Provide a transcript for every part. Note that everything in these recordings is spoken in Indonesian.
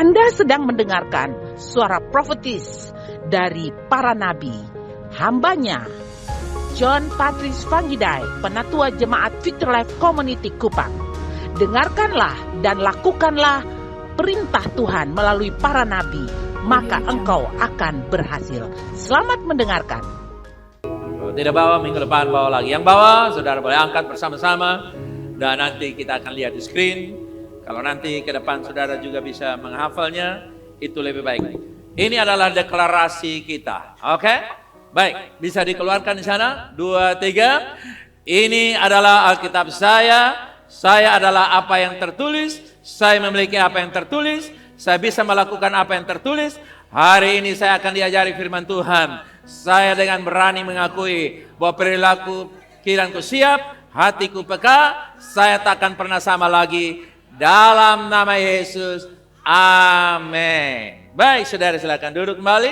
Anda sedang mendengarkan suara profetis dari para nabi, hambanya John Patrice Vanggidai, Penatua Jemaat Future Life Community Kupang. Dengarkanlah dan lakukanlah perintah Tuhan melalui para nabi, maka engkau akan berhasil. Selamat mendengarkan. Kalau tidak bawa, minggu depan bawa lagi. Yang bawa, saudara boleh angkat bersama-sama. Dan nanti kita akan lihat di screen. Kalau nanti ke depan saudara juga bisa menghafalnya, itu lebih baik. Ini adalah deklarasi kita. Oke? Baik, bisa dikeluarkan di sana. 2, 3. Ini adalah Alkitab saya. Saya adalah apa yang tertulis. Saya memiliki apa yang tertulis. Saya bisa melakukan apa yang tertulis. Hari ini saya akan diajari firman Tuhan. Saya dengan berani mengakui bahwa perilaku pikiranku siap, hatiku peka, saya takkan pernah sama lagi. Dalam nama Yesus, amin. Baik, saudara silakan duduk kembali.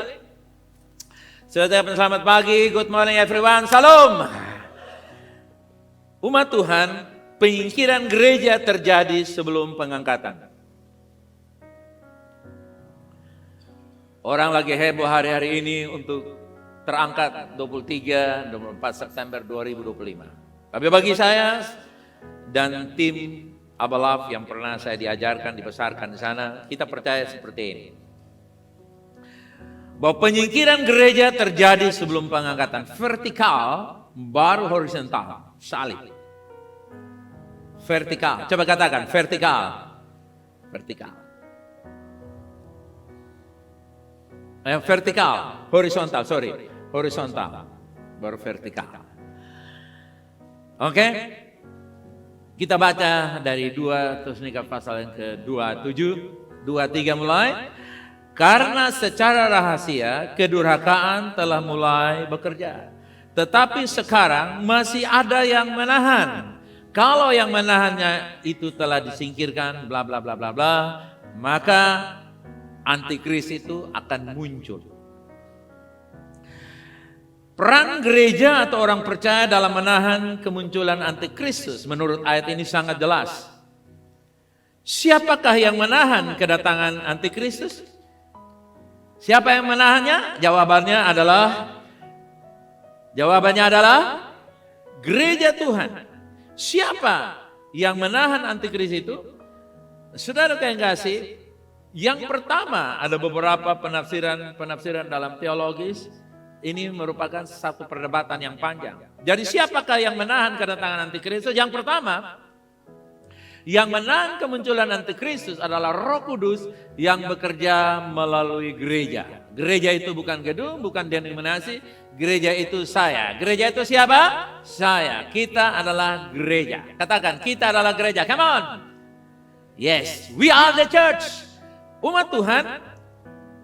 Saudara selamat pagi, good morning everyone, salam. Umat Tuhan, penyingkiran gereja terjadi sebelum pengangkatan. Orang lagi heboh hari-hari ini untuk terangkat 23-24 September 2025. Tapi bagi saya dan tim Abalaf yang pernah saya diajarkan, dibesarkan di sana, kita percaya seperti ini. Bahwa penyingkiran gereja terjadi sebelum pengangkatan. Vertikal baru horizontal, salib. Vertikal, coba katakan vertikal. Vertikal. Vertikal, horizontal, horizontal, baru vertikal. Oke? Kita baca dari 2 Tesalonika pasal yang ke-27, 23 mulai. Karena secara rahasia kedurhakaan telah mulai bekerja. Tetapi sekarang masih ada yang menahan. Kalau yang menahannya itu telah disingkirkan, bla bla bla bla bla, maka antikris itu akan muncul. Peran gereja atau orang percaya dalam menahan kemunculan antikristus menurut ayat ini sangat jelas. Siapakah yang menahan kedatangan antikristus? Siapa yang menahannya? Jawabannya adalah gereja Tuhan. Siapa yang menahan antikristus itu? Saudara yang kasih, yang pertama ada beberapa penafsiran dalam teologis. Ini merupakan satu perdebatan yang panjang. Jadi siapakah yang menahan kedatangan antikristus? Yang pertama, yang menahan kemunculan antikristus adalah Roh Kudus yang bekerja melalui gereja. Gereja itu bukan gedung, bukan denominasi. Gereja itu saya. Gereja itu siapa? Saya. Kita adalah gereja. Katakan, kita adalah gereja. Come on. Yes, we are the church. Umat Tuhan,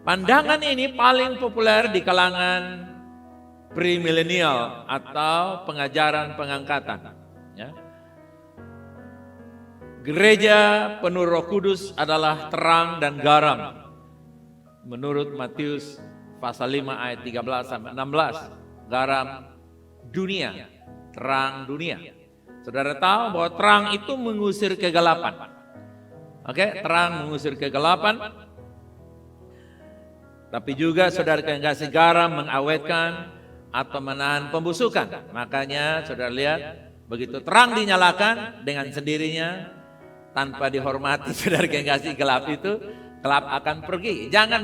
pandangan ini paling populer di kalangan premilenial atau pengajaran pengangkatan. Ya. Gereja penuh Roh Kudus adalah terang dan garam. Menurut Matius pasal 5 ayat 13 sampai 16, garam dunia, terang dunia. Saudara tahu bahwa terang itu mengusir kegelapan. Oke, terang mengusir kegelapan. Tapi juga saudara yang kasih garam mengawetkan atau menahan pembusukan. Makanya saudara lihat, begitu terang dinyalakan dengan sendirinya, tanpa dihormati saudara yang kasih gelap itu, gelap akan pergi. Jangan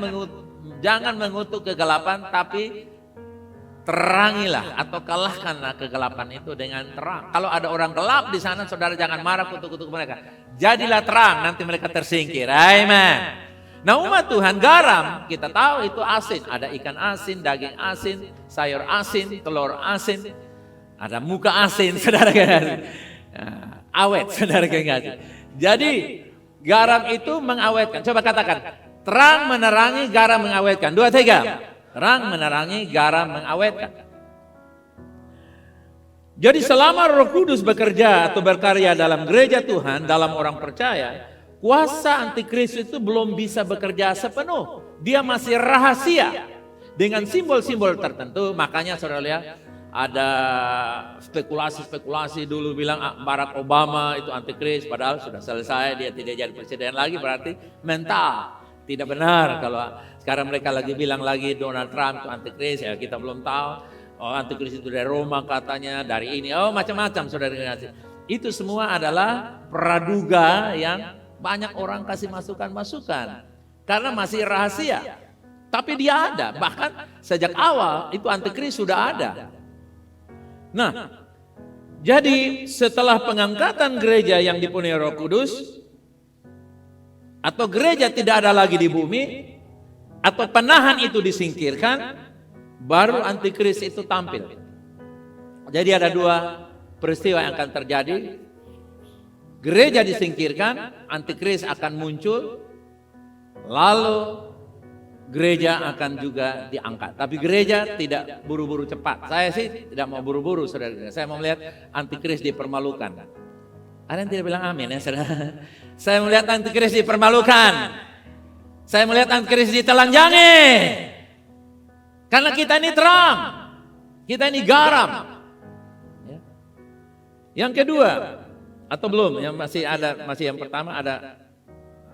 mengutuk kegelapan, tapi terangilah atau kalahkanlah kegelapan itu dengan terang. Kalau ada orang gelap di sana, saudara jangan marah kutuk-kutuk mereka. Jadilah terang, nanti mereka tersingkir. Amen. Nah umat Tuhan, garam kita tahu itu asin. Ada ikan asin, daging asin, sayur asin, telur asin. Ada muka asin, saudara kasih. Awet, saudara kasih. Jadi garam itu mengawetkan. Coba katakan, terang menerangi, garam mengawetkan. 2, 3. Terang menerangi, garam mengawetkan. Jadi selama Roh Kudus bekerja atau berkarya dalam gereja Tuhan, dalam orang percaya, kuasa antikristus itu belum bisa bekerja sepenuh. Dia masih rahasia dengan simbol-simbol tertentu. Makanya saudara lihat ada spekulasi-spekulasi dulu bilang Barack Obama itu antikris, padahal sudah selesai, dia tidak jadi presiden lagi, berarti mental. Tidak benar kalau sekarang mereka lagi bilang lagi Donald Trump itu antikris, ya kita belum tahu. Oh, antikris itu dari Roma katanya, dari ini, oh macam-macam saudara kasih. Itu semua adalah praduga yang banyak orang kasih masukan-masukan. Karena masih rahasia. Tapi dia ada, bahkan sejak awal itu antikris sudah ada. Nah, jadi setelah pengangkatan gereja yang dipenuhi Roh Kudus, atau gereja tidak ada lagi di bumi, atau penahan itu disingkirkan, baru antikris itu tampil. Jadi ada dua peristiwa yang akan terjadi. Gereja disingkirkan, antikris akan muncul, lalu gereja akan juga diangkat. Tapi gereja tidak buru-buru cepat. Saya sih tidak mau buru-buru, saudara. Saya mau melihat antikris dipermalukan. Ada yang tidak bilang amin ya, saudara? Saya melihat antikris dipermalukan. Saya melihat antikris ditelanjangi. Karena kita ini terang. Kita ini garam. Ya. Yang kedua, atau belum, yang masih yang pertama ada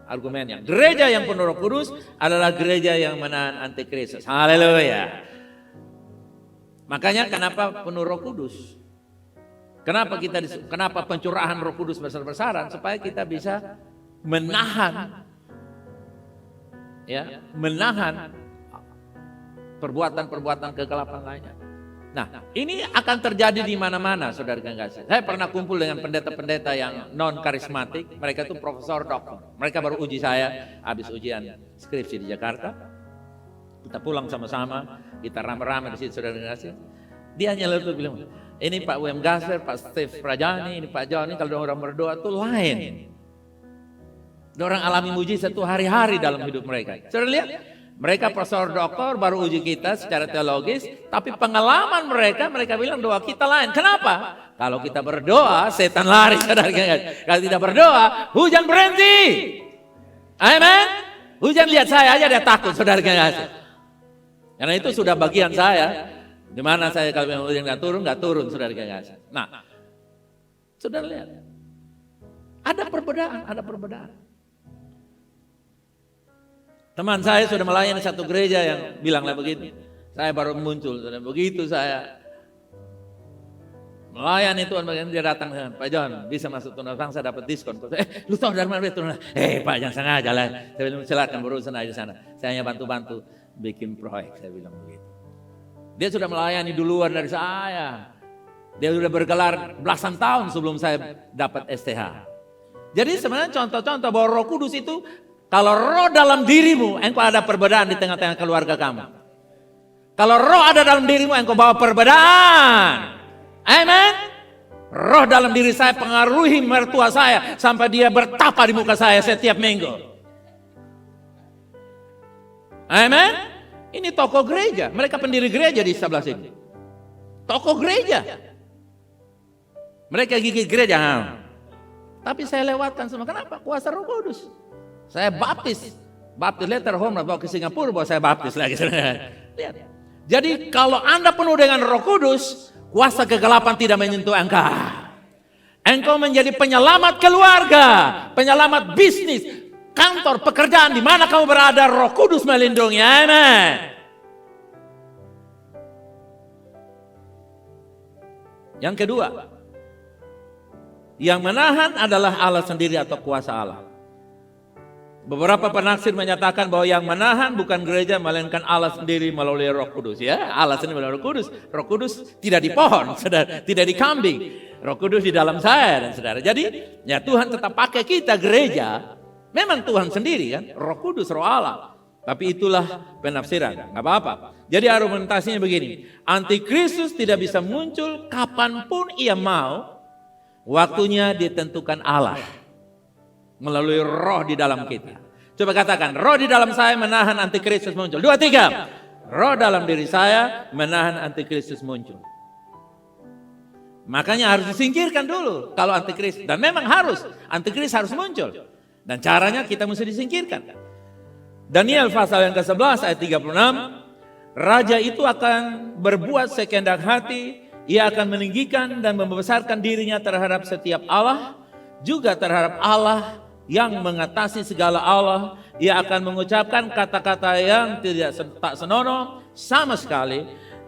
argumennya. Gereja yang penuh Roh Kudus adalah gereja yang menahan antikristus. Haleluya. Makanya kenapa penuh Roh Kudus? Kenapa pencurahan Roh Kudus besar-besaran? Supaya kita bisa menahan perbuatan-perbuatan kegelapan lainnya. Nah, ini akan terjadi di mana-mana, saudara kasih. Saya pernah kumpul dengan pendeta-pendeta yang non karismatik. Mereka itu profesor, doktor. Mereka baru uji saya habis ujian skripsi di Jakarta. Kita pulang sama-sama, kita rame-rame di situ, saudara kasih. Dia hanya lalu bilang, ini Pak W.M. Gasper, Pak Steve Rajani, ini Pak Joni, kalau orang berdoa itu lain. Orang alami mujizat itu hari-hari dalam hidup mereka. Saudara lihat, mereka profesor doktor baru uji kita secara teologis, tapi pengalaman mereka bilang doa kita lain. Kenapa? Kalau kita berdoa, setan lari, saudara. Kalau tidak berdoa, hujan berhenti. Amen. Hujan lihat saya aja dia takut, saudara. Karena itu sudah bagian saya. Di mana saya kalau memang hujan nggak turun, saudara. Nah, saudara lihat, ada perbedaan. Teman saya sudah melayani satu gereja yang bilanglah begitu. Saya baru muncul, dan begitu saya melayani Tuhan, dia datang, Pak John bisa masuk Tuna Bangsa dapat diskon. Lu tahu dari mana Tuna? Pak jangan sengaja lah. Saya bilang silakan berurusan aja sana. Saya hanya bantu-bantu bikin proyek, saya bilang begitu. Dia sudah melayani duluan dari saya. Dia sudah bergelar belasan tahun sebelum saya dapat STH. Jadi sebenarnya contoh-contoh bahwa Roh Kudus itu, kalau roh dalam dirimu, engkau ada perbedaan di tengah-tengah keluarga kamu. Kalau roh ada dalam dirimu, engkau bawa perbedaan. Amen. Roh dalam diri saya pengaruhi mertua saya sampai dia bertapa di muka saya setiap minggu. Amen. Ini tokoh gereja, mereka pendiri gereja di sebelah sini. Tokoh gereja. Mereka gigi gereja. Tapi saya lewatkan semua. Kenapa? Kuasa Roh Kudus. Saya baptis letter home, bawa ke Singapura, bawa saya baptis lagi. Lihat. Jadi kalau Anda penuh dengan Roh Kudus, kuasa kegelapan tidak menyentuh engkau. Engkau menjadi penyelamat keluarga, penyelamat bisnis, kantor, pekerjaan, di mana kamu berada, Roh Kudus melindungi. Amen. Yang kedua, yang menahan adalah Allah sendiri atau kuasa Allah. Beberapa penaksir menyatakan bahwa yang menahan bukan gereja melainkan Allah sendiri melalui Roh Kudus, ya. Allah sendiri melalui Roh Kudus. Roh Kudus tidak di pohon, saudara, tidak di kambing. Roh Kudus di dalam saya dan saudara. Jadi, ya Tuhan tetap pakai kita gereja. Memang Tuhan sendiri kan, Roh Kudus, Roh Allah. Tapi itulah penafsiran, nggak apa-apa. Jadi argumentasinya begini, antikristus tidak bisa muncul kapanpun ia mau, waktunya ditentukan Allah. Melalui roh di dalam kita. Coba katakan, roh di dalam saya menahan antikristus muncul. 2, 3. Roh dalam diri saya menahan antikristus muncul. Makanya harus disingkirkan dulu kalau antikristus. Dan memang harus, antikristus harus muncul. Dan caranya kita mesti disingkirkan. Daniel pasal yang ke-11 ayat 36. Raja itu akan berbuat sekehendak hati. Ia akan meninggikan dan membesarkan dirinya terhadap setiap Allah. Juga terhadap Allah yang mengatasi segala Allah ia akan mengucapkan kata-kata yang tak senonoh sama sekali,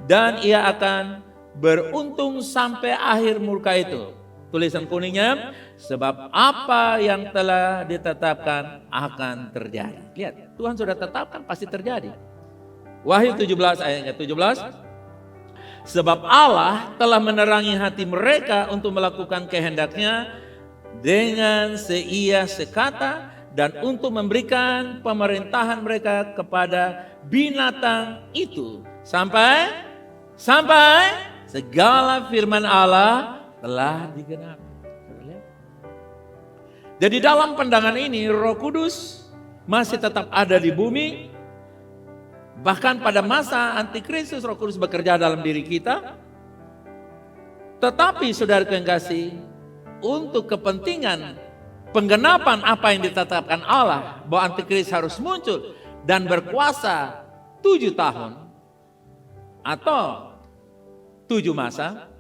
dan ia akan beruntung sampai akhir murka itu. Tulisan kuningnya, sebab apa yang telah ditetapkan akan terjadi. Lihat, Tuhan sudah tetapkan pasti terjadi. Wahyu 17 ayatnya 17. Sebab Allah telah menerangi hati mereka untuk melakukan kehendaknya dengan seia sekata, dan untuk memberikan pemerintahan mereka kepada binatang itu sampai segala firman Allah telah digenapi. Jadi dalam pandangan ini Roh Kudus masih tetap ada di bumi. Bahkan pada masa antikristus Roh Kudus bekerja dalam diri kita. Tetapi saudara yang kasih, untuk kepentingan penggenapan apa yang ditetapkan Allah bahwa antikristus harus muncul dan berkuasa 7 tahun atau 7 masa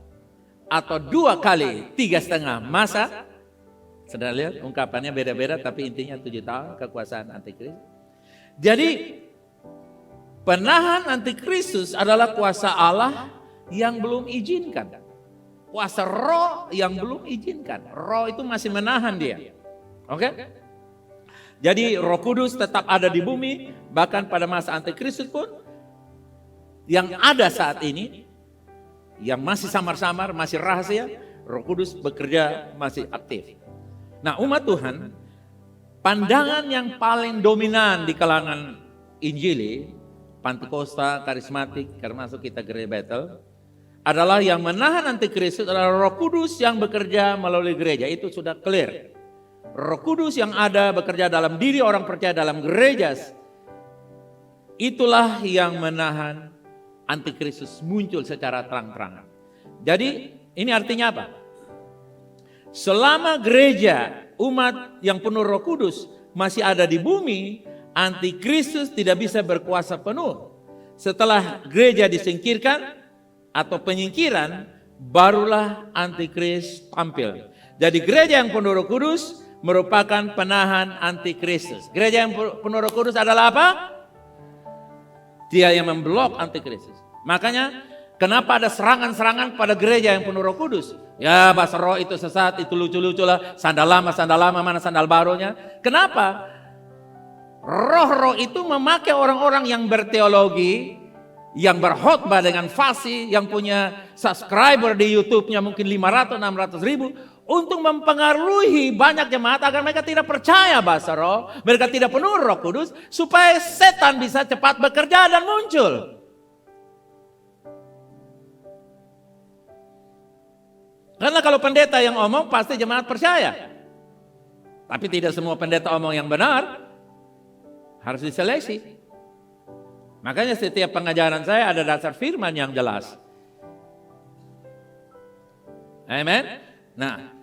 atau 2 kali 3,5 masa. Saudara lihat ungkapannya beda-beda tapi intinya 7 tahun kekuasaan antikristus. Jadi penahan antikristus adalah kuasa Allah yang belum izinkan. Kuasa roh yang belum izinkan. Roh itu masih menahan dia. Oke? Jadi Roh Kudus tetap ada di bumi, bahkan pada masa antikristus pun yang ada saat ini, yang masih samar-samar, masih rahasia, Roh Kudus bekerja masih aktif. Nah, umat Tuhan, pandangan yang paling dominan di kalangan Injili, Pentakosta, karismatik, termasuk kita gereja Bethel, adalah yang menahan antikristus adalah Roh Kudus yang bekerja melalui gereja. Itu sudah clear. Roh Kudus yang ada bekerja dalam diri orang percaya dalam gereja, itulah yang menahan antikristus muncul secara terang-terangan. Jadi ini artinya apa? Selama gereja umat yang penuh Roh Kudus masih ada di bumi, antikristus tidak bisa berkuasa penuh. Setelah gereja disingkirkan atau penyingkiran, barulah antikristus tampil. Jadi gereja yang penuh Roh Kudus merupakan penahan antikristus. Gereja yang penuh Roh Kudus adalah apa? Dia yang memblok antikristus. Makanya kenapa ada serangan-serangan pada gereja yang penuh Roh Kudus? Ya, bahasa roh itu sesat, itu lucu-lucu lah, sandal lama, mana sandal barunya. Kenapa? Roh-roh itu memakai orang-orang yang berteologi, yang berkhotbah dengan fasih, yang punya subscriber di YouTube-nya mungkin 500-600 ribu, untuk mempengaruhi banyak jemaat agar mereka tidak percaya bahasa roh, mereka tidak penuh Roh Kudus, supaya setan bisa cepat bekerja dan muncul. Karena kalau pendeta yang omong pasti jemaat percaya. Tapi tidak semua pendeta omong yang benar, harus diseleksi. Makanya setiap pengajaran saya ada dasar firman yang jelas. Amen. Nah,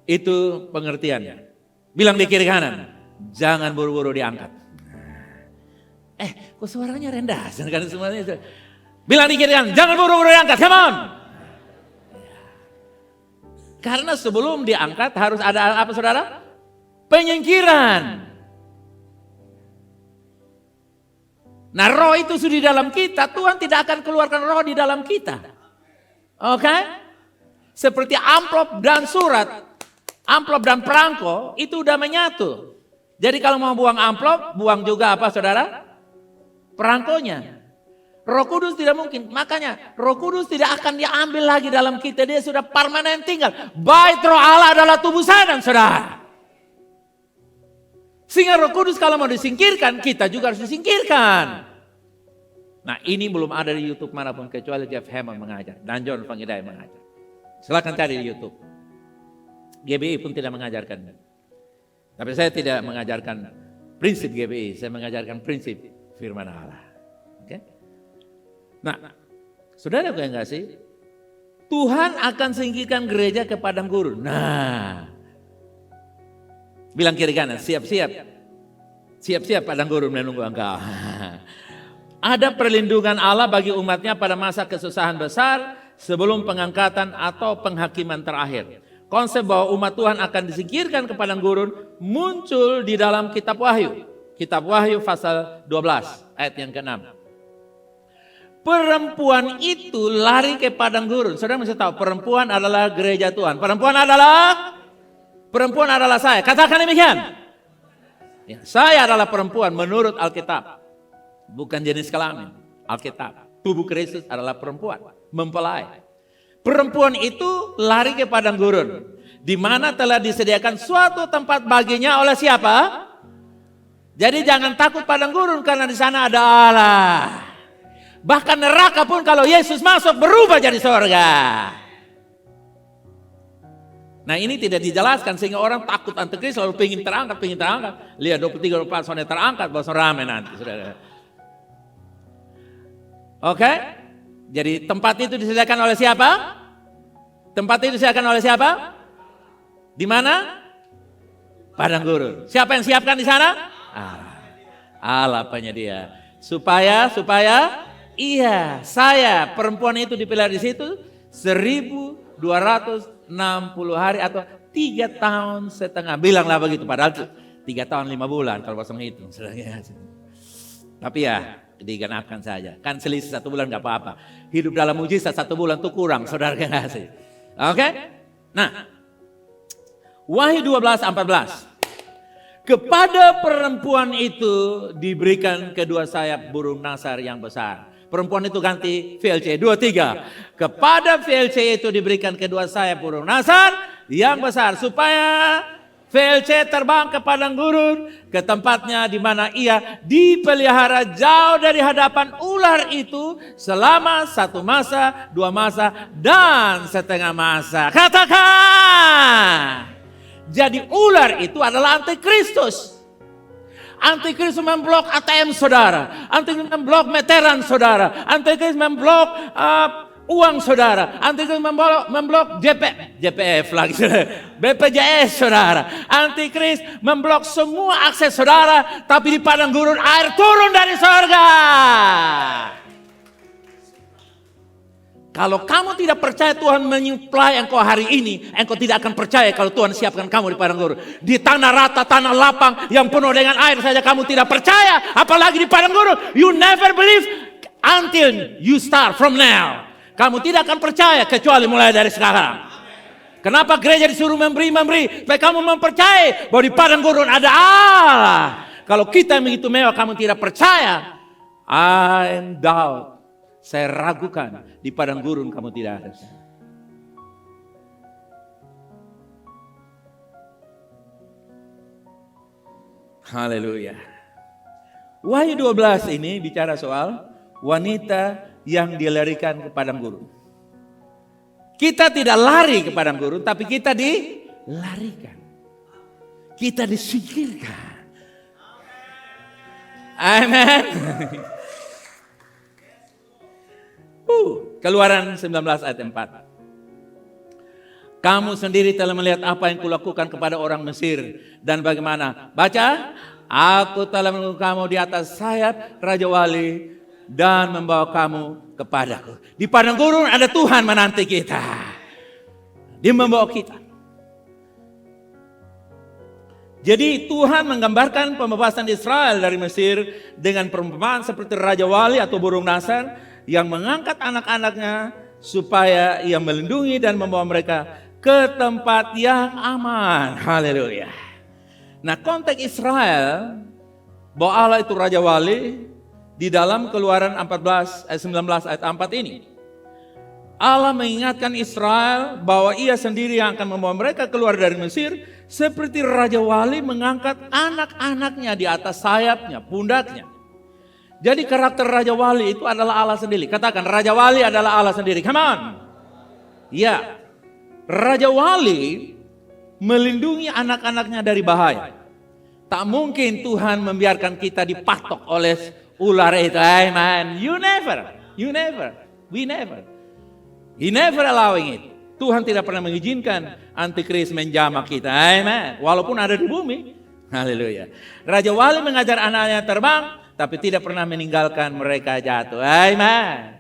itu pengertiannya. Bilang di kiri kanan, jangan buru-buru diangkat. Kok suaranya rendah? Kan semuanya. Bilang di kiri kanan, jangan buru-buru diangkat. Come on. Karena sebelum diangkat harus ada apa saudara? Penyingkiran. Nah, roh itu sudah di dalam kita, Tuhan tidak akan keluarkan roh di dalam kita. Oke? Seperti amplop dan surat, amplop dan perangko itu udah menyatu. Jadi kalau mau buang amplop, buang juga apa saudara? Perangkonya. Roh Kudus tidak mungkin, makanya Roh Kudus tidak akan diambil lagi dalam kita, dia sudah permanen tinggal. Bait roh Allah adalah tubuh saya dan saudara. Sehingga Roh Kudus kalau mau disingkirkan, kita juga harus disingkirkan. Nah, ini belum ada di YouTube manapun kecuali Jeff Hammond mengajar dan John Fangidai mengajar. Silakan cari di YouTube. GBI pun tidak mengajarkan. Tapi saya tidak mengajarkan prinsip GBI, saya mengajarkan prinsip firman Allah. Oke? Nah, saudara yang kasih, Tuhan akan singkirkan gereja ke padang gurun. Nah, bilang kiri kanan, siap-siap. Siap-siap padang gurun menunggu engkau. Ada perlindungan Allah bagi umatnya pada masa kesusahan besar sebelum pengangkatan atau penghakiman terakhir. Konsep bahwa umat Tuhan akan disingkirkan ke padang gurun muncul di dalam kitab Wahyu. Kitab Wahyu pasal 12 ayat yang ke-6. Perempuan itu lari ke padang gurun. Saudara mesti tahu, perempuan adalah gereja Tuhan. Perempuan adalah saya. Katakan demikian. Ya, saya adalah perempuan menurut Alkitab. Bukan jenis kelamin. Alkitab. Tubuh Kristus adalah perempuan. Mempelai. Perempuan itu lari ke padang gurun. Di mana telah disediakan suatu tempat baginya oleh siapa? Jadi jangan takut padang gurun karena di sana ada Allah. Bahkan neraka pun kalau Yesus masuk berubah jadi surga. Nah ini tidak dijelaskan sehingga orang takut antikris lalu pengen terangkat. Lihat 23-24 soalnya terangkat, bahasa rame nanti. Oke? Jadi tempat itu disediakan oleh siapa? Tempat itu disediakan oleh siapa? Di mana? Padang gurun. Siapa yang siapkan di sana? Allah penyedia. Supaya iya, saya perempuan itu dipilih di situ 1260 hari atau 3 tahun setengah. Bilanglah begitu, padahal 3 tahun 5 bulan kalau pasang hitung. Tapi ya digenapkan saja. Kan selisih 1 bulan gak apa-apa. Hidup dalam mujizat 1 bulan itu kurang, saudara kasih. Oke? Nah, Wahyu 12:14. Kepada perempuan itu diberikan kedua sayap burung nasar yang besar. Perempuan itu ganti VLC 23. Kepada VLC itu diberikan kedua sayap burung nasar yang besar. Supaya VLC terbang ke padang gurun. Ke tempatnya di mana ia dipelihara jauh dari hadapan ular itu. Selama 1 masa, 2 masa, dan setengah masa. Katakan. Jadi ular itu adalah antikristus. Antikristus memblok ATM saudara. Antikristus memblok meteran saudara. Antikristus memblok uang saudara. Antikristus memblok JPF lagi saudara. BPJS saudara. Antikristus memblok semua akses saudara. Tapi di padang gurun air turun dari surga. Kalau kamu tidak percaya Tuhan menyuplai engkau hari ini, engkau tidak akan percaya kalau Tuhan siapkan kamu di padang gurun. Di tanah rata, tanah lapang yang penuh dengan air saja kamu tidak percaya, apalagi di padang gurun. You never believe until you start from now. Kamu tidak akan percaya kecuali mulai dari sekarang. Kenapa gereja disuruh memberi? Supaya kamu mempercayai bahwa di padang gurun ada Allah. Kalau kita begitu mewah kamu tidak percaya, I doubt. Saya ragukan di padang gurun kamu tidak ada. Haleluya. Wahyu 12 ini bicara soal wanita yang dilarikan ke padang gurun. Kita tidak lari ke padang gurun, tapi kita dilarikan. Kita disingkirkan. Amen. Keluaran 19 ayat 4. Kamu sendiri telah melihat apa yang kulakukan kepada orang Mesir dan bagaimana. Baca, aku telah menunggu kamu di atas sayap Raja Wali dan membawa kamu kepadaku. Di padang gurun ada Tuhan menanti kita. Dia membawa kita. Jadi Tuhan menggambarkan pembebasan Israel dari Mesir dengan perumpamaan seperti Raja Wali atau burung nasar yang mengangkat anak-anaknya supaya ia melindungi dan membawa mereka ke tempat yang aman. Haleluya. Nah, konteks Israel bahwa Allah itu Raja Wali di dalam Keluaran 14 ayat 19 ayat 4 ini. Allah mengingatkan Israel bahwa ia sendiri yang akan membawa mereka keluar dari Mesir seperti Raja Wali mengangkat anak-anaknya di atas sayapnya, pundaknya. Jadi karakter Raja Wali itu adalah Allah sendiri. Katakan, Raja Wali adalah Allah sendiri. Come on. Ya, Raja Wali melindungi anak-anaknya dari bahaya. Tak mungkin Tuhan membiarkan kita dipatok oleh ular itu. Amen. You never. We never. He never allowing it. Tuhan tidak pernah mengizinkan antikris menjamah kita. Amen. Walaupun ada di bumi. Haleluya. Raja Wali mengajar anaknya terbang, tapi tidak pernah meninggalkan mereka jatuh. Amen.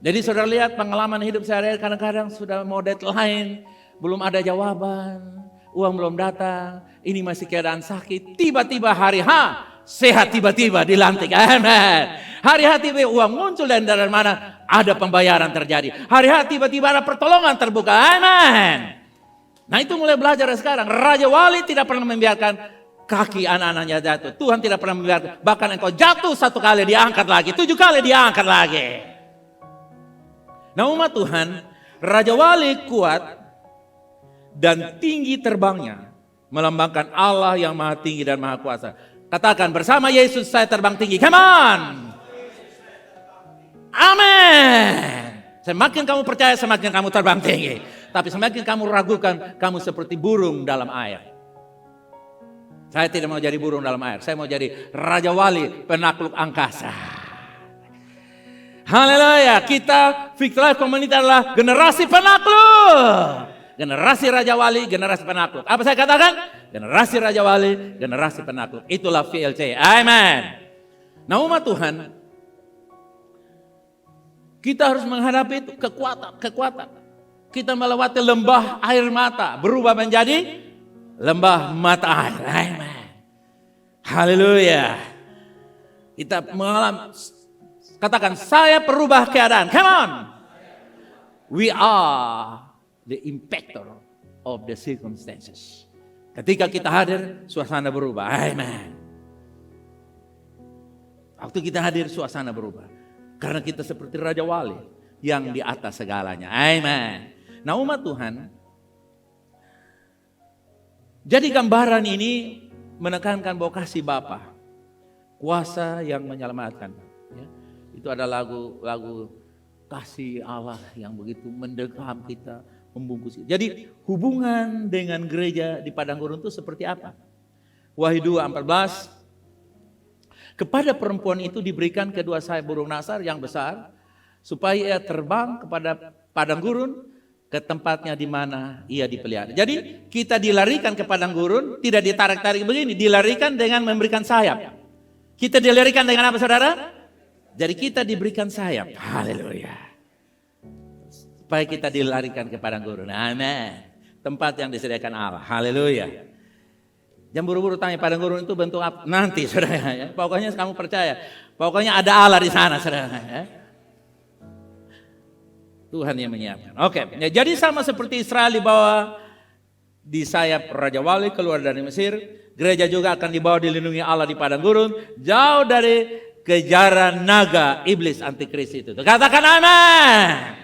Jadi saudara lihat pengalaman hidup sehari-hari kadang-kadang sudah mau deadline, belum ada jawaban, uang belum datang, ini masih keadaan sakit. Tiba-tiba hari H, sehat tiba-tiba dilantik. Amin. Hari H tiba uang muncul dan dari mana ada pembayaran terjadi. Hari H tiba-tiba ada pertolongan terbuka. Amin. Nah itu mulai belajar sekarang. Raja Wali tidak pernah membiarkan kaki anak-anaknya jatuh. Tuhan tidak pernah membiarkan. Bahkan engkau jatuh 1 kali diangkat lagi. 7 kali diangkat lagi. Nah umat Tuhan, Raja Wali kuat dan tinggi terbangnya. Melambangkan Allah yang maha tinggi dan maha kuasa. Katakan bersama Yesus saya terbang tinggi. Come on. Amin. Semakin kamu percaya semakin kamu terbang tinggi. Tapi semakin kamu ragukan kamu seperti burung dalam air. Saya tidak mau jadi burung dalam air. Saya mau jadi Raja Wali penakluk angkasa. Haleluya. Kita Victory Life Community adalah generasi penakluk. Generasi Raja Wali, generasi penakluk. Apa saya katakan? Generasi Raja Wali, generasi penakluk. Itulah VLC. Amen. Nah umat Tuhan, kita harus menghadapi itu kekuatan. Kita melewati lembah air mata, berubah menjadi lembah mata air. Amen. Haleluya. Kita mengalami, katakan saya perubah keadaan. Come on. We are the impactor of the circumstances. Ketika kita hadir, suasana berubah. Amen. Waktu kita hadir, suasana berubah. Karena kita seperti Raja Wali yang di atas segalanya. Amen. Nah umat Tuhan, jadi gambaran ini menekankan bahwa kasih Bapa, kuasa yang menyelamatkan. Ya, itu ada lagu kasih Allah yang begitu mendekam kita, membungkus. Jadi hubungan dengan gereja di Padang Gurun itu seperti apa? Wahyu 2:14, kepada perempuan itu diberikan kedua sayap burung nasar yang besar, supaya ia terbang kepada padang gurun ke tempatnya di mana ia dipelihara. Jadi kita dilarikan ke padang gurun, tidak ditarik-tarik begini, dilarikan dengan memberikan sayap. Kita dilarikan dengan apa saudara? Jadi kita diberikan sayap. Haleluya. Supaya kita dilarikan ke padang gurun. Amin. Tempat yang disediakan Allah. Haleluya. Jangan buru-buru tanya padang gurun itu bentuk apa? Nanti saudara ya. Pokoknya kamu percaya. Pokoknya ada Allah di sana saudara ya. Tuhan yang menyiapkan. Oke, ya, jadi sama seperti Israel dibawa di sayap Raja Wali keluar dari Mesir, gereja juga akan dibawa dilindungi Allah di padang gurun, jauh dari kejaran naga iblis antikris itu. Katakan amin.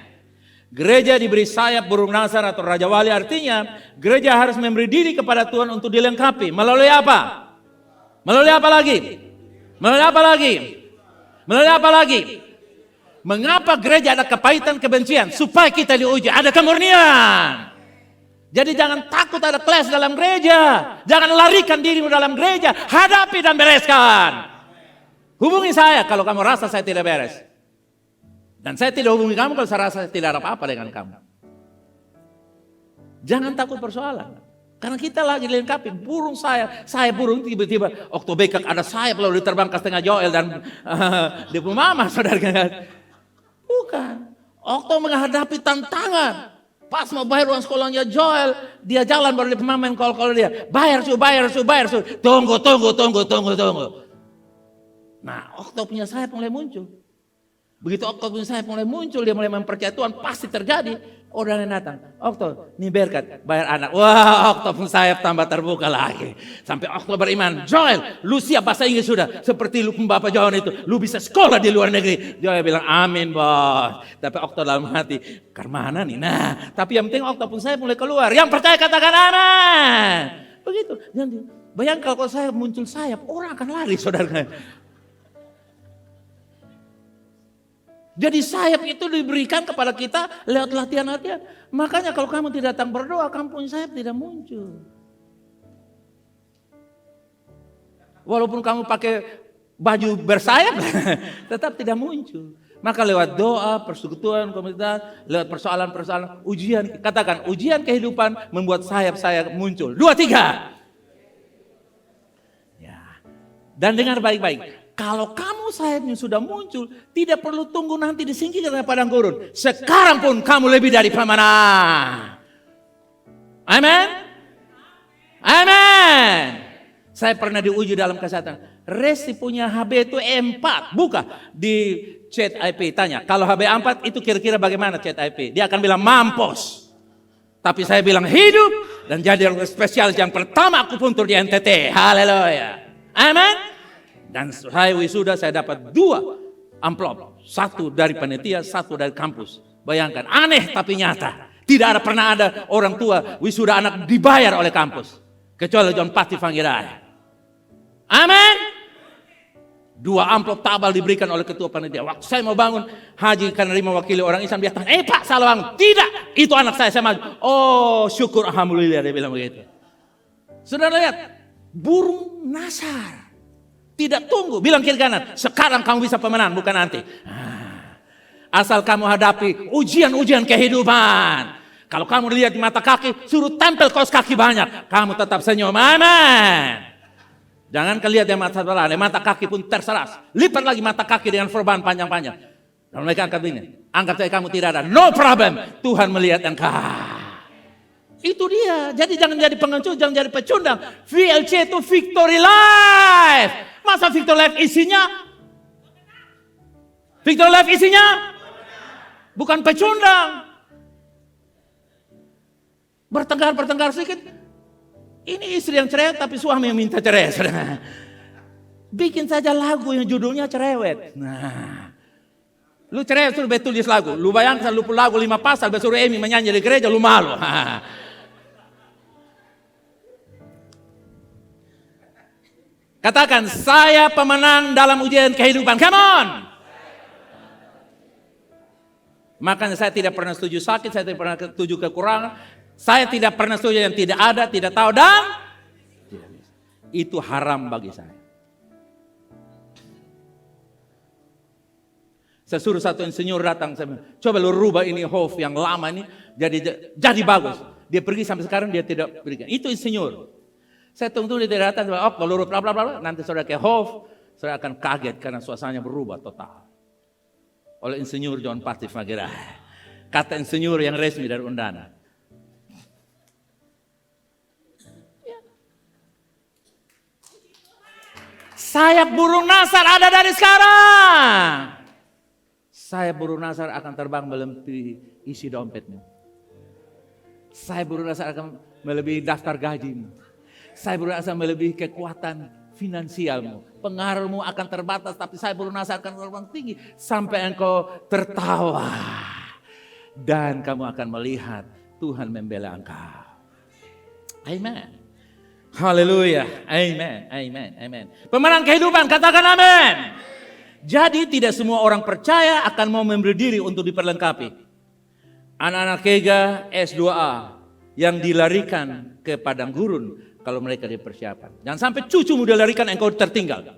Gereja diberi sayap burung nasar atau Raja Wali, artinya gereja harus memberi diri kepada Tuhan untuk dilengkapi. Melalui apa? Melalui apa lagi? Melalui apa lagi? Melalui apa lagi? Mengapa gereja ada kepahitan kebencian? Supaya kita diuji, ada kemurnian. Jadi jangan takut ada kelas dalam gereja. Jangan larikan dirimu dalam gereja. Hadapi dan bereskan. Hubungi saya kalau kamu rasa saya tidak beres. Dan saya tidak hubungi kamu kalau saya rasa tidak ada apa-apa dengan kamu. Jangan takut persoalan. Karena kita lagi dilengkapi burung saya burung tiba-tiba oktobekak ada sayap lalu diterbangkan setengah Joel dan dia pun mama saudara. Bukan. Okto menghadapi tantangan. Pas mau bayar uang sekolahnya Joel, dia jalan baru dia pemain call dia. Bayar su. Tunggu. Nah, Okto punya sayap mulai muncul. Begitu Okto punya sayap mulai muncul, dia mulai mempercayai Tuhan, pasti terjadi. Orang yang datang, Okto, ini berkat, bayar anak. Wah, Okto pun sayap tambah terbuka lagi. Sampai Okto beriman, Joel, lu siap bahasa Inggris sudah. Seperti lu Bapak Joel itu, lu bisa sekolah di luar negeri. Joel bilang, amin bos. Tapi Okto dalam hati, karmana nih. Nah, tapi yang penting Okto pun sayap mulai keluar. Yang percaya katakan amin. Begitu. Bayangkan kalau saya muncul sayap, orang akan lari saudara. Jadi sayap itu diberikan kepada kita lewat latihan-latihan. Makanya kalau kamu tidak datang berdoa, kamu punya sayap tidak muncul. Walaupun kamu pakai baju bersayap, tetap tidak muncul. Maka lewat doa, persekutuan, komunitas, lewat persoalan-persoalan, ujian, katakan ujian kehidupan membuat sayap-sayap muncul. 2, 3. Ya. Dan dengar baik-baik. Kalau kamu sayapnya sudah muncul, tidak perlu tunggu nanti disingkirkan dari padang gurun. Sekarang pun kamu lebih dari pemenang. Amin. Amin. Saya pernah diuji dalam kesehatan. Resti punya HB itu 4. Buka di chat IP, tanya. Kalau HB 4 itu kira-kira bagaimana chat IP? Dia akan bilang mampus. Tapi saya bilang hidup. Dan jadi spesialis yang pertama aku puntur di NTT. Haleluya. Amin. Dan saya wisuda, saya dapat 2 amplop. 1 dari panitia, 1 dari kampus. Bayangkan, aneh tapi nyata. Tidak ada pernah ada orang tua wisuda anak dibayar oleh kampus. Kecuali John Patrick Vangirai. Amin. 2 amplop tabal diberikan oleh ketua panitia. Waktu saya mau bangun haji karena mewakili orang Islam, dia tanya, Pak salah bangun. Tidak, itu anak saya maju. Oh syukur, alhamdulillah, dia bilang begitu. Saudara lihat, burung nasar. Tidak tunggu, bilang kiri kanan. Sekarang kamu bisa pemenang, bukan nanti. Asal kamu hadapi ujian-ujian kehidupan. Kalau kamu lihat di mata kaki, suruh tempel kaos kaki banyak. Kamu tetap senyum, amin. Jangan lihat yang mata sebelah, mata kaki pun terseras. Lipat lagi mata kaki dengan sorban panjang-panjang. Dan mereka angkat ini. Anggap saja kamu tidak ada. No problem. Tuhan melihat engkau. Itu dia. Jadi jangan jadi pengecut, jangan jadi pecundang. VLC itu Victory Life. Masa Victory Life isinya? Victory Life isinya? Bukan pecundang. Bertengkar sedikit. Ini istri yang cerewet tapi suami yang minta cerai. Bikin saja lagu yang judulnya cerewet. Nah, lu cerewet suruh tulis lagu. Lu bayangkan lu lagu 5 pasal suruh Emi menyanyi di gereja, lu malu. Katakan, saya pemenang dalam ujian kehidupan. Come on. Makanya saya tidak pernah setuju sakit, saya tidak pernah setuju kekurangan. Saya tidak pernah setuju yang tidak ada, tidak tahu, dan tidak bisa. Itu haram bagi saya. Saya suruh satu insinyur datang, saya bilang, coba lu rubah ini Hof yang lama ini jadi bagus. Dia pergi sampai sekarang dia tidak berikan. Itu insinyur. Saya tunggu dia tidak datang, oh kalau bla bla bla, nanti saudara ke Hof, saudara akan kaget karena suasananya berubah total. Oleh insinyur John Patrick Vangirai. Kata insinyur yang resmi dari Undana. Sayap burung nasar ada dari sekarang. Sayap burung nasar akan terbang melebihi isi dompetmu. Sayap burung nasar akan melebihi daftar gajimu. Sayap burung nasar melebihi kekuatan finansialmu. Pengaruhmu akan terbatas, tapi sayap burung nasar akan terbang tinggi. Sampai engkau tertawa. Dan kamu akan melihat Tuhan membela engkau. Amen. Haleluya, amen, amen, amen. Pemenang kehidupan, katakan amin. Jadi tidak semua orang percaya akan mau memberi diri untuk diperlengkapi. Anak-anak Kega S2A yang dilarikan ke padang gurun kalau mereka dipersiapkan. Jangan sampai cucumu dilarikan, engkau tertinggal.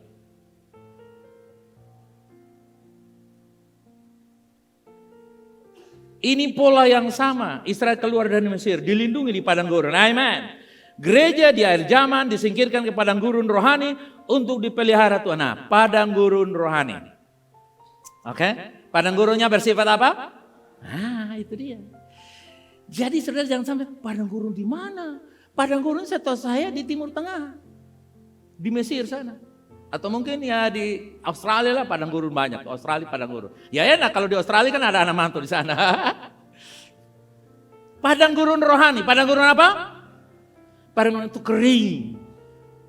Ini pola yang sama. Israel keluar dari Mesir, dilindungi di padang gurun. Amen. Gereja di akhir zaman disingkirkan ke padang gurun rohani untuk dipelihara Tuhan. Nah, padang gurun rohani. Oke? Padang gurunnya bersifat apa? Nah, itu dia. Jadi saudara jangan sampai padang gurun di mana? Padang gurun setahu saya di Timur Tengah. Di Mesir sana. Atau mungkin ya di Australia lah padang gurun banyak. Australia padang gurun. Ya enak kalau di Australia kan ada anak mantu di sana. Padang gurun rohani. Padang gurun apa? Padang gurun itu kering.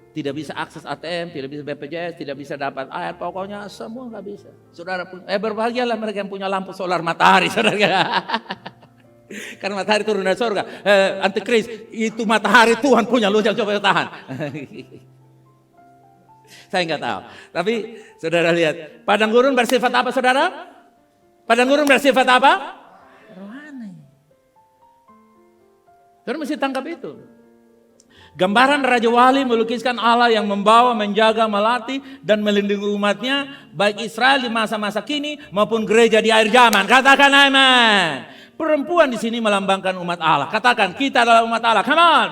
Tidak bisa akses ATM, tidak bisa BPJS, tidak bisa dapat air. Pokoknya semua nggak bisa. Saudara pun, berbahagialah mereka yang punya lampu solar matahari. Saudara. Karena matahari turun dari surga. Antikris, itu matahari Tuhan punya. Lu jangan coba tahan. Saya nggak tahu. Tapi saudara lihat, padang gurun bersifat apa saudara? Padang gurun bersifat apa? Rohani. Saudara mesti tangkap itu. Gambaran Raja Wali melukiskan Allah yang membawa, menjaga, melatih, dan melindungi umatnya, baik Israel di masa-masa kini maupun gereja di akhir zaman. Katakan amin. Perempuan di sini melambangkan umat Allah. Katakan kita adalah umat Allah. Come on.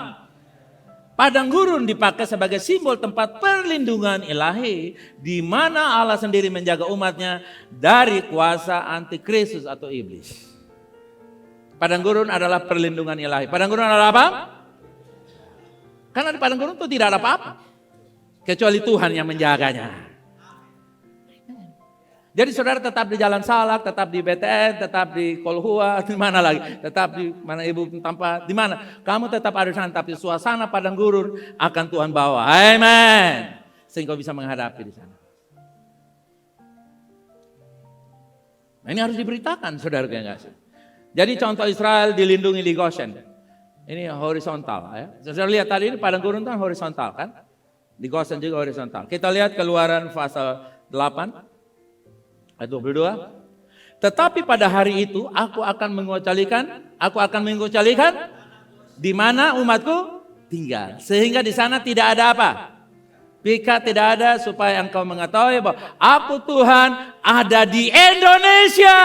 Padang gurun dipakai sebagai simbol tempat perlindungan ilahi, di mana Allah sendiri menjaga umatnya dari kuasa antikristus atau iblis. Padang gurun adalah perlindungan ilahi. Padang gurun adalah apa? Karena di padang gurun itu tidak ada apa-apa. Kecuali Tuhan yang menjaganya. Jadi saudara tetap di Jalan Salak, tetap di BTN, tetap di Kolhua, di mana lagi? Tetap di mana Ibu Tampa, di mana? Kamu tetap ada di sana, tapi suasana padang gurun akan Tuhan bawa. Amen. Sehingga kau bisa menghadapi di sana. Nah, ini harus diberitakan saudara yang kasih. Jadi contoh Israel dilindungi di Goshen. Ini horizontal ya. Saudara lihat tadi ini padang gurun kan horizontal kan? Di Goshen juga horizontal. Kita lihat Keluaran pasal 8 ayat 22. Tetapi pada hari itu aku akan mengucalikan di mana umatku tinggal. Sehingga di sana tidak ada apa? Pika tidak ada, supaya engkau mengetahui bahwa aku Tuhan ada di Indonesia.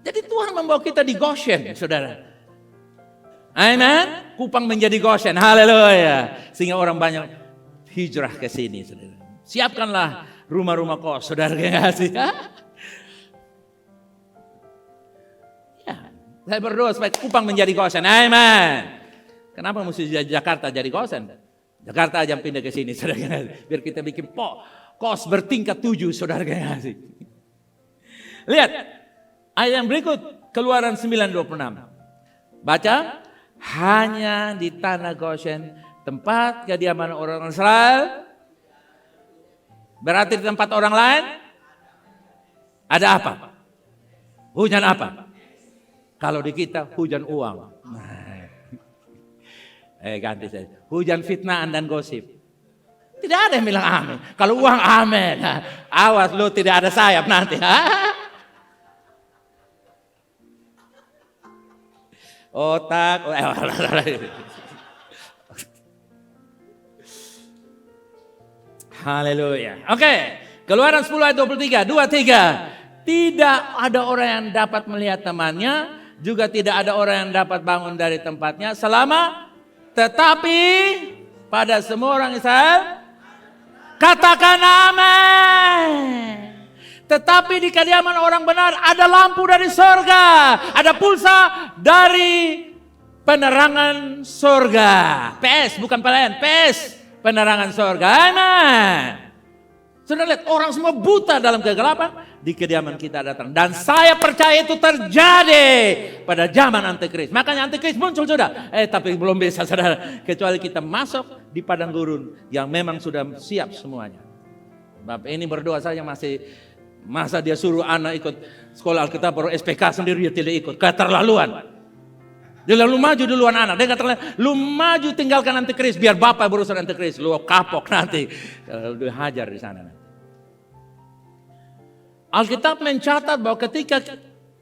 Jadi Tuhan membawa kita di Goshen, saudara. Amen. Kupang menjadi Goshen. Haleluya. Sehingga orang banyak hijrah ke sini, saudara. Siapkanlah rumah-rumah kos, saudara yang kasih. Ya, saya berdoa supaya Kupang menjadi Goshen. Amen. Kenapa mesti Jakarta jadi Goshen? Jakarta aja pindah ke sini, saudara yang kasih. Biar kita bikin kos bertingkat 7, saudara yang kasih. Lihat ayat yang berikut, Keluaran 9:26. Baca, hanya di tanah Goshen tempat kediaman orang Israel. Berarti di tempat orang lain ada apa? Hujan apa? Kalau di kita hujan uang. Ganti saja. Hujan fitnah dan gosip. Tidak ada yang bilang amin. Kalau uang amin. Awas lu tidak ada sayap nanti. Otak. Haleluya. Oke, Keluaran 10 ayat 23, 23. Tidak ada orang yang dapat melihat temannya, juga tidak ada orang yang dapat bangun dari tempatnya selama, tetapi pada semua orang Israel, katakan amin. Tetapi di kediaman orang benar ada lampu dari surga, ada pulsa dari penerangan surga. PS, bukan PLN, PS. Penerangan surga. Amen. Sudah lihat orang semua buta dalam kegelapan, di kediaman kita datang. Dan saya percaya itu terjadi pada zaman Antikris. Makanya Antikris muncul sudah. Tapi belum bisa saudara. Kecuali kita masuk di padang gurun yang memang sudah siap semuanya. Bapak ini berdoa saja masa dia suruh anak ikut sekolah Alkitab baru SPK sendiri dia tidak ikut. Keterlaluan. Dia lalu maju duluan anak. Dia katakan, lu maju tinggalkan Antikris. Biar bapak berurusan Antikris. Lu kapok nanti. Lu hajar di sana. Alkitab mencatat bahwa ketika